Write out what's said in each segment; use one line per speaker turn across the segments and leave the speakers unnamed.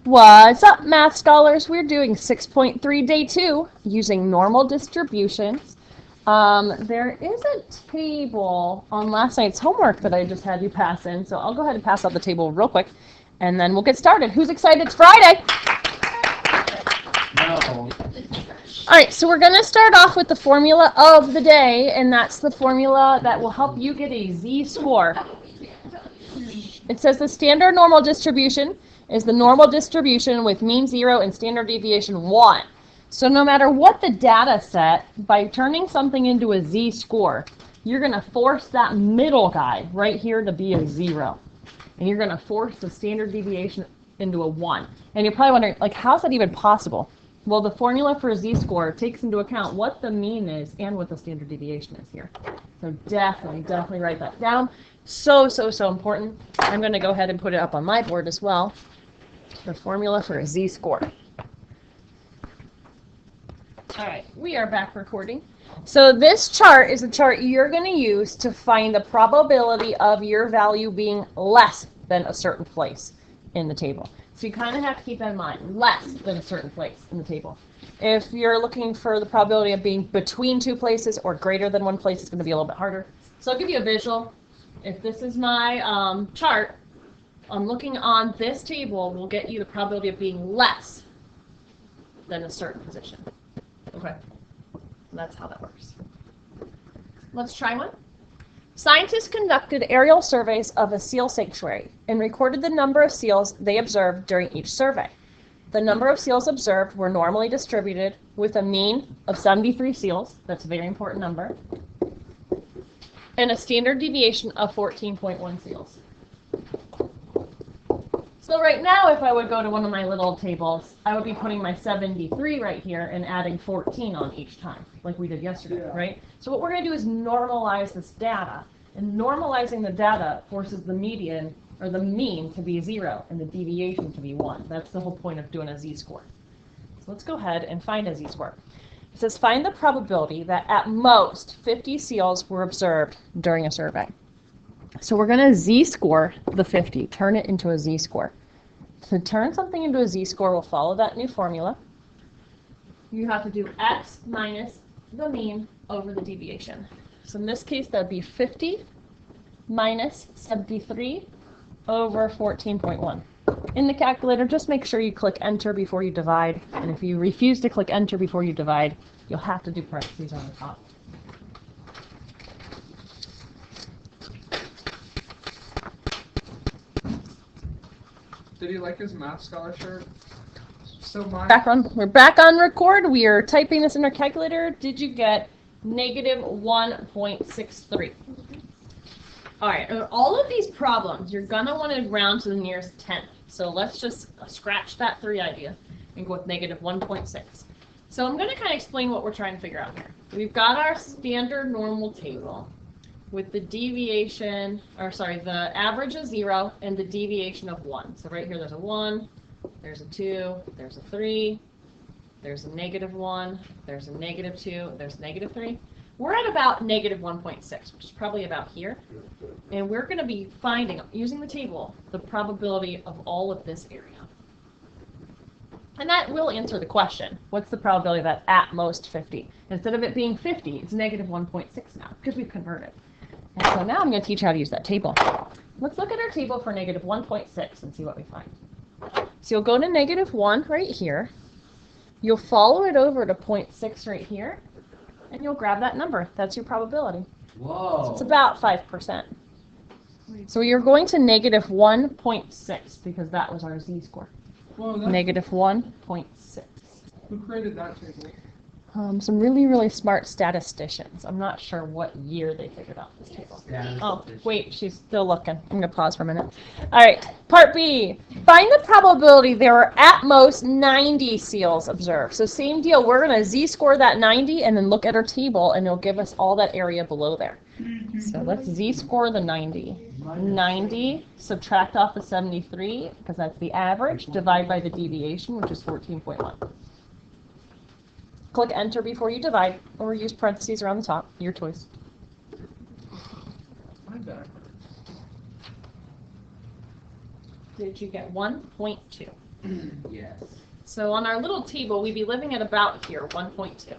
What's up, math scholars? We're doing 6.3 day 2 using normal distributions. There is a table on last night's homework that I just had you pass in, so I'll go ahead and pass out the table real quick, and then we'll get started. Who's excited? It's Friday!
No.
Alright, so we're going to start off with the formula of the day, and that's the formula that will help you get a z-score. It says the standard normal distribution is the normal distribution with mean 0 and standard deviation 1. So no matter what the data set, by turning something into a z-score, you're going to force that middle guy right here to be a 0. And you're going to force the standard deviation into a 1. And you're probably wondering, like, how's that even possible? Well, the formula for a z-score takes into account what the mean is and what the standard deviation is here. So definitely write that down. So important. I'm going to go ahead and put it up on my board as well. The formula for a z-score. All right, we are back recording. So this chart is a chart you're going to use to find the probability of your value being less than a certain place in the table. So you kind of have to keep that in mind, less than a certain place in the table. If you're looking for the probability of being between two places or greater than one place, it's going to be a little bit harder. So I'll give you a visual. If this is my chart, I'm looking on this table will get you the probability of being less than a certain position. Okay, that's how that works. Let's try one. Scientists conducted aerial surveys of a seal sanctuary and recorded the number of seals they observed during each survey. The number of seals observed were normally distributed with a mean of 73 seals, that's a very important number, and a standard deviation of 14.1 seals. So right now, if I would go to one of my little tables, I would be putting my 73 right here and adding 14 on each time, like we did yesterday, right? So what we're going to do is normalize this data. And normalizing the data forces the median, or the mean, to be 0 and the deviation to be 1. That's the whole point of doing a z-score. So let's go ahead and find a z-score. It says find the probability that at most 50 seals were observed during a survey. So we're going to z-score the 50, turn it into a z-score. To turn something into a z-score, we'll follow that new formula. You have to do x minus the mean over the deviation. So in this case, that would be 50 minus 73 over 14.1. In the calculator, just make sure you click enter before you divide. And if you refuse to click enter before you divide, you'll have to do parentheses on the top.
Did he like his math scholar shirt? So mine.
We're back on record. We are typing this in our calculator. Did you get negative 1.63? All right. All of these problems, you're gonna want to round to the nearest tenth. So let's just scratch that 3 idea and go with negative 1.6. So I'm going to kind of explain what we're trying to figure out here. We've got our standard normal table with the deviation, the average of 0 and the deviation of 1. So right here there's a 1, there's a 2, there's a 3, there's a negative 1, there's a negative 2, there's a negative 3. We're at about negative 1.6, which is probably about here. And we're going to be finding, using the table, the probability of all of this area. And that will answer the question, what's the probability of that at most 50? Instead of it being 50, it's negative 1.6 now, because we've converted. And so now I'm going to teach you how to use that table. Let's look at our table for negative 1.6 and see what we find. So you'll go to negative 1 right here. You'll follow it over to 0.6 right here. And you'll grab that number. That's your probability.
Whoa.
So it's about 5%. So you're going to negative 1.6 because that was our z-score. Negative 1.6.
Who created that table?
Some really smart statisticians. I'm not sure what year they figured out this table. Oh, wait, she's still looking. I'm going to pause for a minute. All right, part B. Find the probability there are at most 90 seals observed. So same deal. We're going to z-score that 90 and then look at our table, and it'll give us all that area below there. So let's z-score the 90. 90, subtract off the 73, because that's the average, divide by the deviation, which is 14.1. Click enter before you divide, or use parentheses around the top. Your choice.
My back.
Did you get 1.2?
Yes.
So on our little table, we'd be living at about here, 1.2.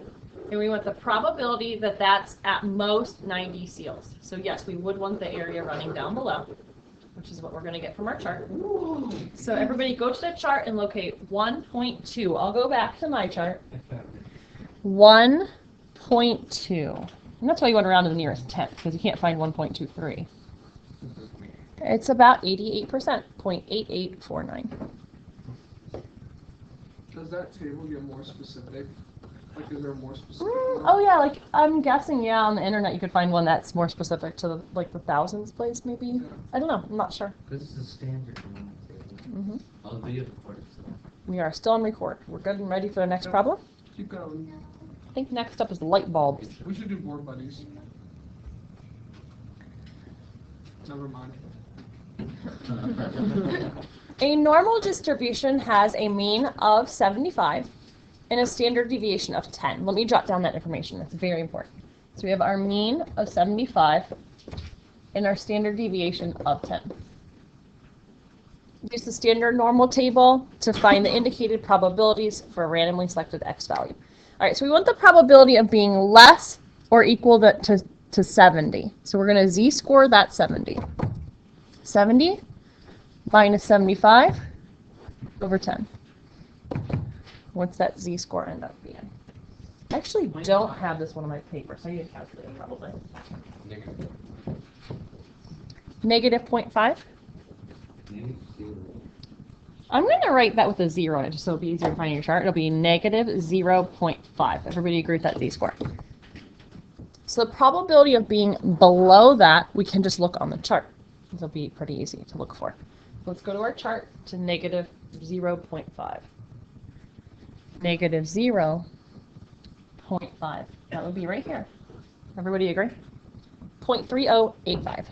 And we want the probability that that's at most 90 seals. So yes, we would want the area running down below, which is what we're going to get from our chart. So everybody go to the chart and locate 1.2. I'll go back to my chart. 1.2. And that's why you went around to the nearest 10th, because you can't find 1.23. It's about 88%, 0.8849.
Does that table get more specific? Like, is there more specific?
Oh yeah, like I'm guessing, yeah, on the internet you could find one that's more specific to the, like the thousands place, maybe.
Yeah.
I don't know. I'm not sure.
This is a standard one.
Mhm.
Oh, the video recorded.
We are still on record. We're good and ready for the next problem.
Keep going.
I think next up is light bulbs.
We should do board buddies. Never mind.
A normal distribution has a mean of 75 and a standard deviation of 10. Let me jot down that information. That's very important. So we have our mean of 75 and our standard deviation of 10. Use the standard normal table to find the indicated probabilities for a randomly selected x value. All right, so we want the probability of being less or equal to 70. So we're going to z-score that 70. 70 minus 75 over 10. What's that z-score end up being? I actually don't have this one on my paper, so I need a calculator probably. Negative 0.5? I'm going to write that with a 0 in it, just so it'll be easier to find your chart. It'll be negative 0.5. Everybody agree with that z-score? So the probability of being below that, we can just look on the chart. This will be pretty easy to look for. Let's go to our chart to negative 0.5. Negative 0.5. That would be right here. Everybody agree? 0.3085.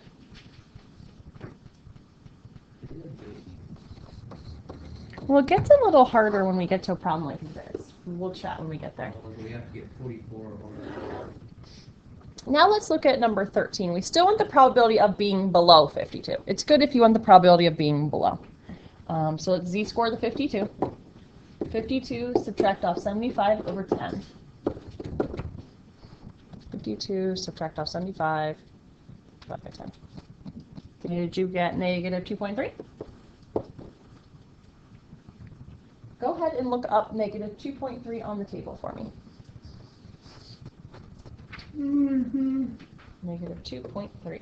Well, it gets a little harder when we get to a problem like this. We'll chat when we get there.
We have to get 44 or
Now let's look at number 13. We still want the probability of being below 52. It's good if you want the probability of being below. So let's z-score the 52. 52 subtract off 75 over 10. 52 subtract off 75 divided by 10. Did you get negative 2.3? Go ahead and look up negative 2.3 on the table for me. Negative 2.3.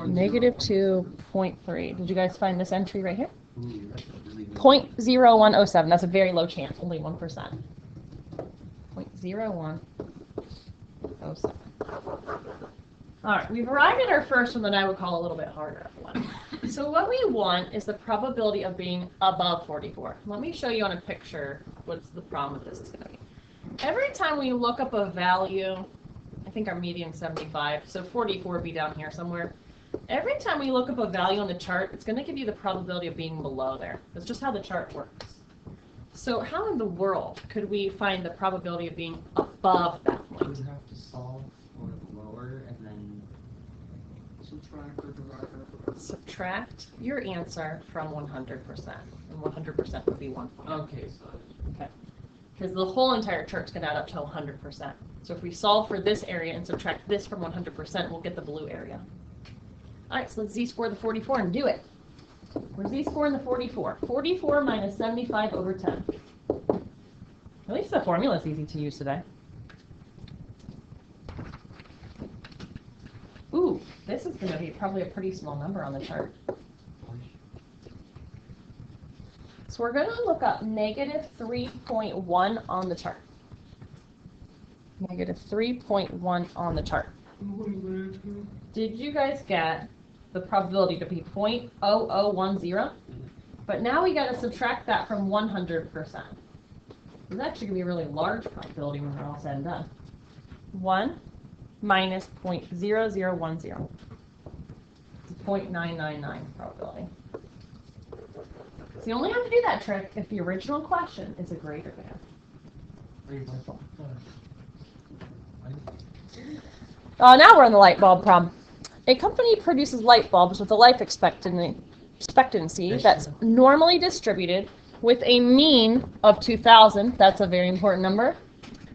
Negative 2.3. Did you guys find this entry right here? 0.0107. That's a very low chance, only 1%. 0.0107. All right, we've arrived at our first one that I would call a little bit harder one. So what we want is the probability of being above 44. Let me show you on a picture what's the problem with this is going to be. Every time we look up a value, I think our median 75, so 44 would be down here somewhere. Every time we look up a value on the chart, it's going to give you the probability of being below there. That's just how the chart works. So how in the world could we find the probability of being above that point?
We have to solve for the lower and then
Subtract or divide it.
Subtract your answer from 100%. And 100% would be 1 point.
okay, so
Okay. Because the whole entire chart's going to add up to 100%. So if we solve for this area and subtract this from 100%, we'll get the blue area. All right, so let's z-score the 44 and do it. We're z-scoring the 44. 44 minus 75 over 10. At least the formula is easy to use today. Ooh, this is going to be probably a pretty small number on the chart. So we're going to look up negative 3.1 on the chart. Negative 3.1 on the chart. Did you guys get the probability to be 0.0010? But now we got to subtract that from 100%. It's actually going to be a really large probability when we're all said and done. 1 minus 0.0010. It's 0.999 probability. So you only have to do that trick if the original question is a greater than. Now we're on the light bulb problem. A company produces light bulbs with a life expectancy that's normally distributed with a mean of 2,000, that's a very important number,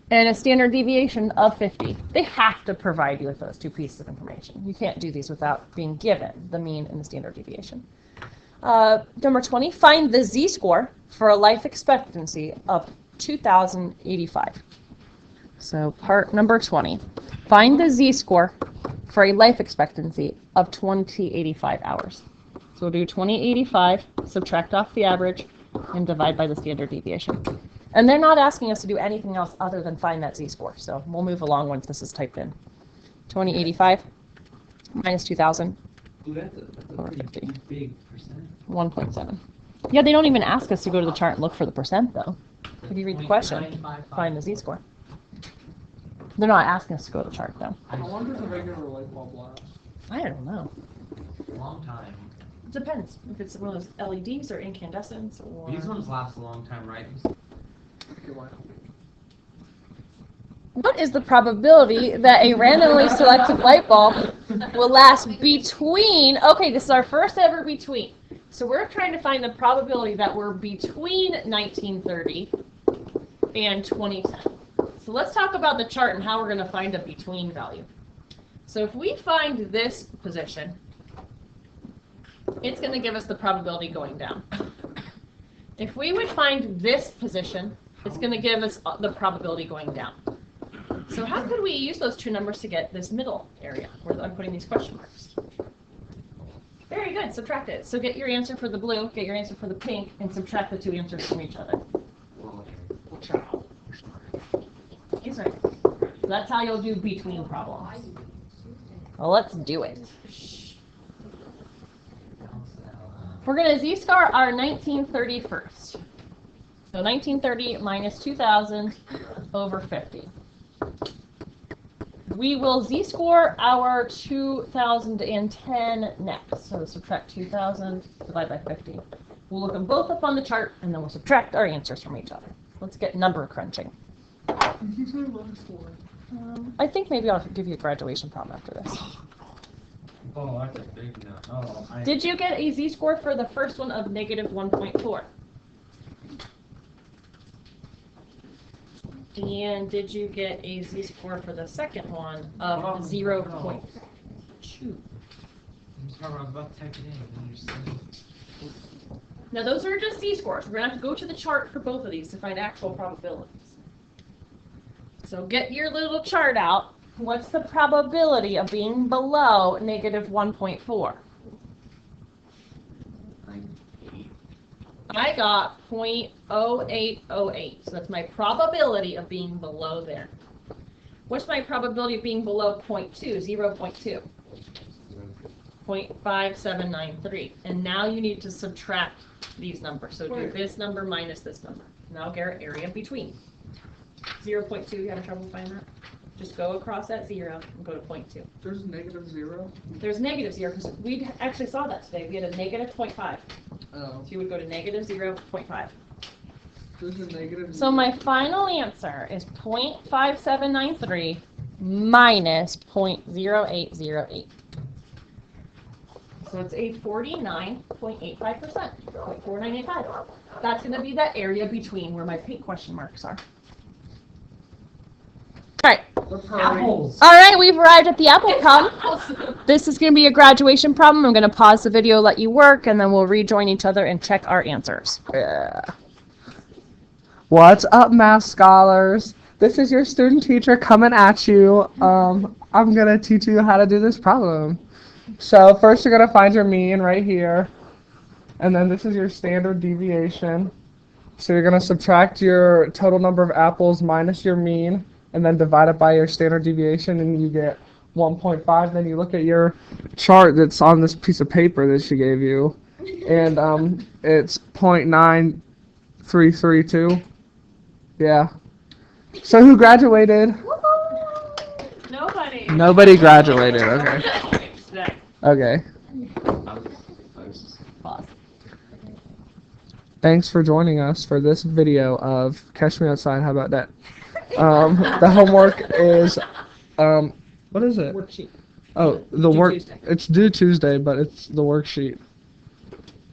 and a standard deviation of 50. They have to provide you with those two pieces of information. You can't do these without being given the mean and the standard deviation. Number 20, find the z-score for a life expectancy of 2,085. So part number 20, find the z-score for a life expectancy of 2085 hours. So we'll do 2085, subtract off the average, and divide by the standard deviation. And they're not asking us to do anything else other than find that z-score. So we'll move along once this is typed in. 2085 minus 2,000.
Ooh, that's a pretty
50.
big percent.
1.7. Yeah, they don't even ask us to go to the chart and look for the percent, though. If you read the question, find the z-score. They're not asking us to go to the chart, though.
I wonder if a regular light bulb lasts.
I don't know.
Long time.
It depends if it's one of those LEDs or incandescents or...
These ones last a long time, right?
Okay, why?
What is the probability that a randomly selected light bulb will last between... Okay, this is our first ever between. So we're trying to find the probability that we're between 1930 and 2010. So let's talk about the chart and how we're going to find a between value. So if we find this position, it's going to give us the probability going down. If we would find this position, it's going to give us the probability going down. So how could we use those two numbers to get this middle area where I'm putting these question marks? Very good, subtract it. So get your answer for the blue, get your answer for the pink, and subtract the two answers from each other. That's right. So that's how you'll do between problems. Well, let's do it. We're going to z-score our 1930 first. So 1930 minus 2,000 over 50. We will z-score our 2010 next. So subtract 2,000, divide by 50. We'll look them both up on the chart, and then we'll subtract our answers from each other. Let's get number crunching. I think maybe I'll give you a graduation problem after this.
Oh, that's a big no. Oh,
Did you get a z-score for the first one of negative 1.4? And did you get a z-score for the second one of 0.2?
I'm sorry, I was about to type it in. And you said...
Now those are just z-scores. We're going to have to go to the chart for both of these to find actual probabilities. So get your little chart out. What's the probability of being below negative 1.4? I got 0.0808. So that's my probability of being below there. What's my probability of being below 0.2? 0.2. 0.5793. And now you need to subtract these numbers. So do this number minus this number. Now get area between. 0.2, you having trouble finding that? Just go across that 0 and go to 0.2.
There's negative 0?
There's negative 0 because we actually saw that today. We had a negative 0.5.
Oh.
So you would go to negative 0.5.
There's a negative 0.
So my final answer is 0.5793 minus 0.0808. So it's a 49.85%, 0.4985. That's going to be that area between where my pink question marks are. All right.
Apples.
All right, we've arrived at the apple problem. This is going to be a graduation problem. I'm going to pause the video, let you work, and then we'll rejoin each other and check our answers.
What's up, math scholars? This is your student teacher coming at you. I'm going to teach you how to do this problem. So first you're going to find your mean right here. And then this is your standard deviation. So you're going to subtract your total number of apples minus your mean, and then divide it by your standard deviation, and you get 1.5. Then you look at your chart that's on this piece of paper that she gave you, and it's 0.9332. Yeah. So who graduated?
Nobody.
Nobody graduated. Okay. Okay.
Pause.
Thanks for joining us for this video of Catch Me Outside. How about that? The homework is, what is it?
Worksheet.
Oh, the
Due
work.
Tuesday.
It's due Tuesday, but it's the worksheet.